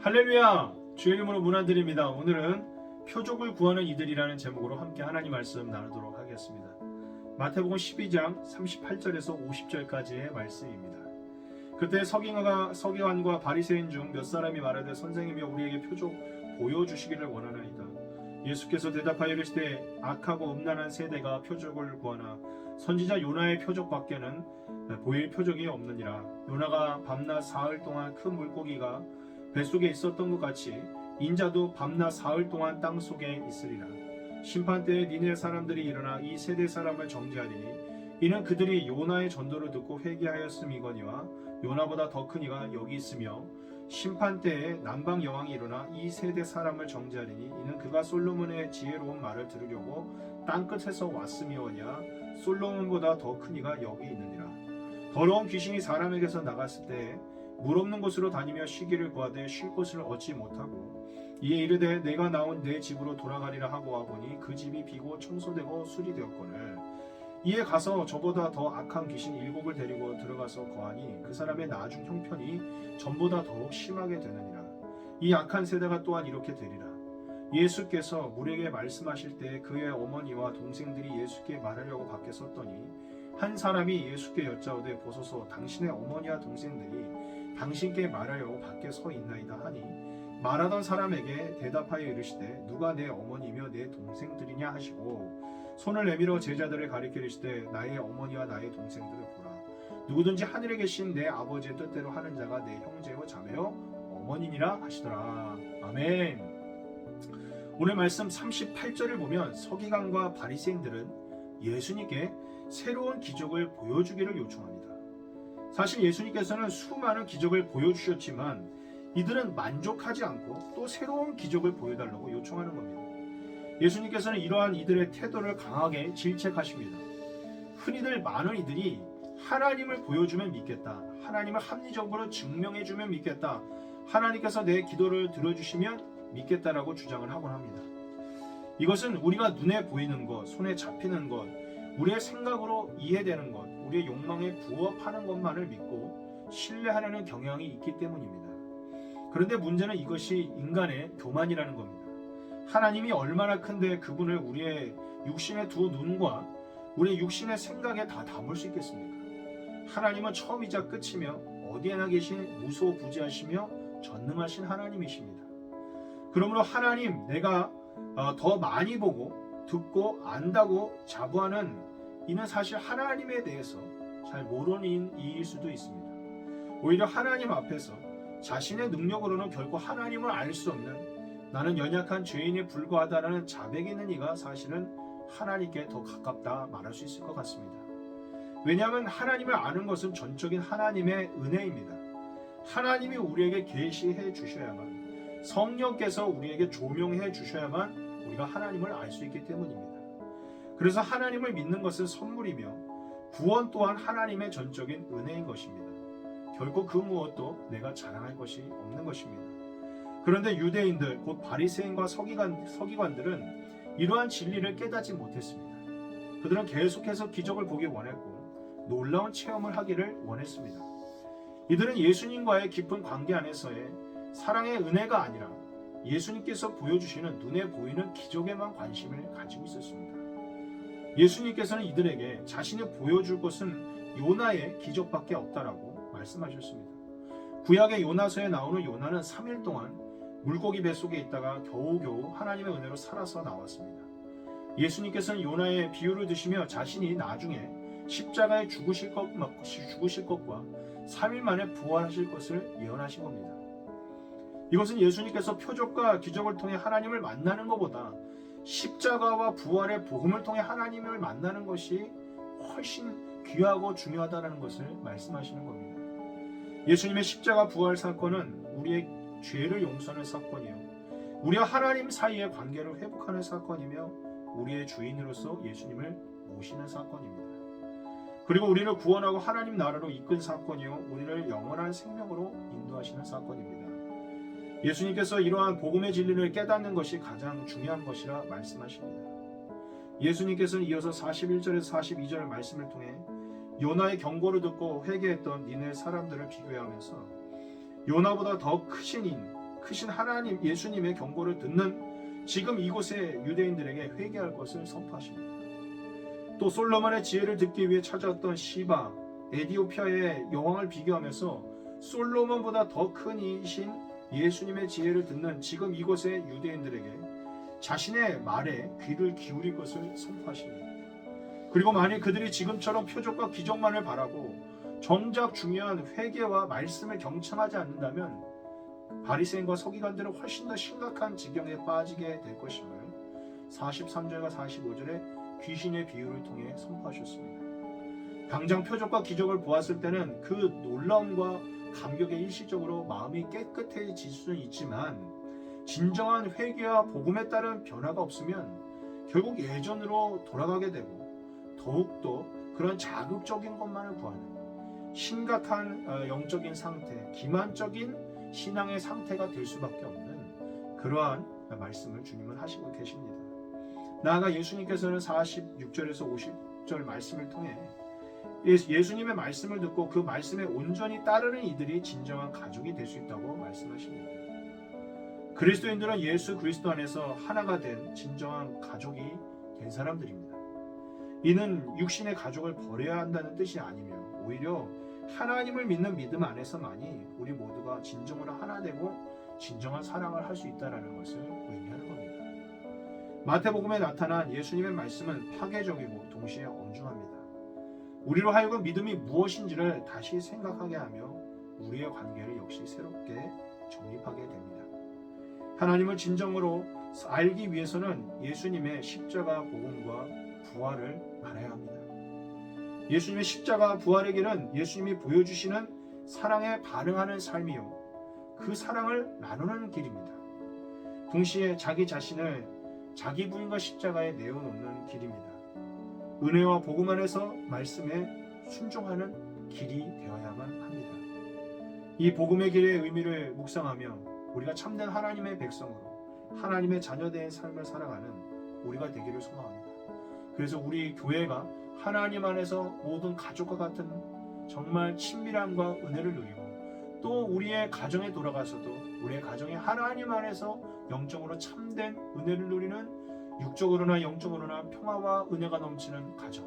할렐루야! 주의 이름으로 문안드립니다. 오늘은 표적을 구하는 이들이라는 제목으로 함께 하나님 말씀 나누도록 하겠습니다. 마태복음 12장 38절에서 50절까지의 말씀입니다. 그때 서기관과 바리새인 중 몇 사람이 말하되 선생님이 우리에게 표적 보여주시기를 원하나이다. 예수께서 대답하여 이르시되 악하고 음란한 세대가 표적을 구하나 선지자 요나의 표적밖에는 보일 표적이 없느니라. 요나가 밤낮 사흘 동안 큰 물고기가 뱃속에 있었던 것 같이 인자도 밤낮 사흘 동안 땅속에 있으리라. 심판때에 니네 사람들이 일어나 이 세대 사람을 정죄하리니 이는 그들이 요나의 전도를 듣고 회개하였음이거니와 요나보다 더 큰 이가 여기 있으며 심판때에 남방 여왕이 일어나 이 세대 사람을 정죄하리니 이는 그가 솔로몬의 지혜로운 말을 들으려고 땅끝에서 왔음이오냐 솔로몬보다 더 큰 이가 여기 있느니라. 더러운 귀신이 사람에게서 나갔을 때에 물 없는 곳으로 다니며 쉬기를 구하되 쉴 곳을 얻지 못하고 이에 이르되 내가 나온 내 집으로 돌아가리라 하고 와보니 그 집이 비고 청소되고 수리되었거늘 이에 가서 저보다 더 악한 귀신 7을 데리고 들어가서 거하니 그 사람의 나중 형편이 전보다 더욱 심하게 되느니라. 이 악한 세대가 또한 이렇게 되리라. 예수께서 물에게 말씀하실 때 그의 어머니와 동생들이 예수께 말하려고 밖에 섰더니 한 사람이 예수께 여짜오되 보소서 당신의 어머니와 동생들이 당신께 말하려고 밖에 서 있나이다 하니 말하던 사람에게 대답하여 이르시되 누가 내 어머니며 내 동생들이냐 하시고 손을 내밀어 제자들을 가리켜 이르시되 나의 어머니와 나의 동생들을 보라. 누구든지 하늘에 계신 내 아버지의 뜻대로 하는 자가 내 형제요 자매요 어머니니라 하시더라. 아멘. 오늘 말씀 38절을 보면 서기관과 바리새인들은 예수님께 새로운 기적을 보여주기를 요청합니다. 사실 예수님께서는 수많은 기적을 보여주셨지만 이들은 만족하지 않고 또 새로운 기적을 보여달라고 요청하는 겁니다. 예수님께서는 이러한 이들의 태도를 강하게 질책하십니다. 흔히들 많은 이들이 하나님을 보여주면 믿겠다, 하나님을 합리적으로 증명해주면 믿겠다, 하나님께서 내 기도를 들어주시면 믿겠다라고 주장을 하곤 합니다. 이것은 우리가 눈에 보이는 것, 손에 잡히는 것, 우리의 생각으로 이해되는 것, 우리의 욕망에 부합하는 것만을 믿고 신뢰하려는 경향이 있기 때문입니다. 그런데 문제는 이것이 인간의 교만이라는 겁니다. 하나님이 얼마나 큰데 그분을 우리의 육신의 두 눈과 우리의 육신의 생각에 다 담을 수 있겠습니까? 하나님은 처음이자 끝이며 어디에나 계신 무소부지하시며 전능하신 하나님이십니다. 그러므로 하나님, 내가 더 많이 보고 듣고 안다고 자부하는 이는 사실 하나님에 대해서 잘 모르는 이일 수도 있습니다. 오히려 하나님 앞에서 자신의 능력으로는 결코 하나님을 알 수 없는 나는 연약한 죄인에 불과하다라는 자백이 있는 이가 사실은 하나님께 더 가깝다 말할 수 있을 것 같습니다. 왜냐하면 하나님을 아는 것은 전적인 하나님의 은혜입니다. 하나님이 우리에게 계시해 주셔야만, 성령께서 우리에게 조명해 주셔야만 우리가 하나님을 알 수 있기 때문입니다. 그래서 하나님을 믿는 것은 선물이며 구원 또한 하나님의 전적인 은혜인 것입니다. 결코 그 무엇도 내가 자랑할 것이 없는 것입니다. 그런데 유대인들, 곧 바리새인과 서기관들은 이러한 진리를 깨닫지 못했습니다. 그들은 계속해서 기적을 보기 원했고 놀라운 체험을 하기를 원했습니다. 이들은 예수님과의 깊은 관계 안에서의 사랑의 은혜가 아니라 예수님께서 보여주시는 눈에 보이는 기적에만 관심을 가지고 있었습니다. 예수님께서는 이들에게 자신이 보여줄 것은 요나의 기적밖에 없다라고 말씀하셨습니다. 구약의 요나서에 나오는 요나는 3일 동안 물고기 뱃속에 있다가 겨우겨우 하나님의 은혜로 살아서 나왔습니다. 예수님께서는 요나의 비유를 드시며 자신이 나중에 십자가에 죽으실 것과 3일 만에 부활하실 것을 예언하신 겁니다. 이것은 예수님께서 표적과 기적을 통해 하나님을 만나는 것보다 십자가와 부활의 복음을 통해 하나님을 만나는 것이 훨씬 귀하고 중요하다는 것을 말씀하시는 겁니다. 예수님의 십자가 부활 사건은 우리의 죄를 용서하는 사건이요, 우리와 하나님 사이의 관계를 회복하는 사건이며 우리의 주인으로서 예수님을 모시는 사건입니다. 그리고 우리를 구원하고 하나님 나라로 이끈 사건이요, 우리를 영원한 생명으로 인도하시는 사건입니다. 예수님께서 이러한 복음의 진리를 깨닫는 것이 가장 중요한 것이라 말씀하십니다. 예수님께서는 이어서 41절에서 42절 말씀을 통해 요나의 경고를 듣고 회개했던 니네 사람들을 비교하면서 요나보다 더 크신 크신 하나님 예수님의 경고를 듣는 지금 이곳의 유대인들에게 회개할 것을 선포하십니다. 또 솔로몬의 지혜를 듣기 위해 찾아왔던 시바, 에디오피아의 여왕을 비교하면서 솔로몬보다 더 큰 이신 예수님의 지혜를 듣는 지금 이곳의 유대인들에게 자신의 말에 귀를 기울일 것을 선포하십니다. 그리고 만일 그들이 지금처럼 표적과 기적만을 바라고 정작 중요한 회개와 말씀을 경청하지 않는다면 바리새인과 서기관들은 훨씬 더 심각한 지경에 빠지게 될 것임을 43절과 45절에 귀신의 비유를 통해 선포하셨습니다. 당장 표적과 기적을 보았을 때는 그 놀라움과 감격에 일시적으로 마음이 깨끗해질 수는 있지만 진정한 회개와 복음에 따른 변화가 없으면 결국 예전으로 돌아가게 되고 더욱더 그런 자극적인 것만을 구하는 심각한 영적인 상태, 기만적인 신앙의 상태가 될 수밖에 없는 그러한 말씀을 주님은 하시고 계십니다. 나아가 예수님께서는 46절에서 50절 말씀을 통해 예수님의 말씀을 듣고 그 말씀에 온전히 따르는 이들이 진정한 가족이 될 수 있다고 말씀하십니다. 그리스도인들은 예수 그리스도 안에서 하나가 된 진정한 가족이 된 사람들입니다. 이는 육신의 가족을 버려야 한다는 뜻이 아니며 오히려 하나님을 믿는 믿음 안에서만이 우리 모두가 진정으로 하나 되고 진정한 사랑을 할 수 있다는 것을 의미하는 겁니다. 마태복음에 나타난 예수님의 말씀은 파괴적이고 동시에 엄중합니다. 우리로 하여금 믿음이 무엇인지를 다시 생각하게 하며 우리의 관계를 역시 새롭게 정립하게 됩니다. 하나님을 진정으로 알기 위해서는 예수님의 십자가 복음과 부활을 알아야 합니다. 예수님의 십자가 부활의 길은 예수님이 보여주시는 사랑에 반응하는 삶이요, 그 사랑을 나누는 길입니다. 동시에 자기 자신을 자기 부인과 십자가에 내어놓는 길입니다. 은혜와 복음 안에서 말씀에 순종하는 길이 되어야만 합니다. 이 복음의 길의 의미를 묵상하며 우리가 참된 하나님의 백성으로 하나님의 자녀된 삶을 살아가는 우리가 되기를 소망합니다. 그래서 우리 교회가 하나님 안에서 모든 가족과 같은 정말 친밀함과 은혜를 누리고 또 우리의 가정에 돌아가서도 우리의 가정이 하나님 안에서 영적으로 참된 은혜를 누리는 육적으로나 영적으로나 평화와 은혜가 넘치는 가정,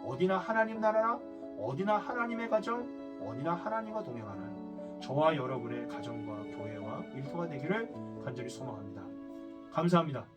어디나 하나님 나라나 어디나 하나님의 가정, 어디나 하나님과 동행하는 저와 여러분의 가정과 교회와 일터가 되기를 간절히 소망합니다. 감사합니다.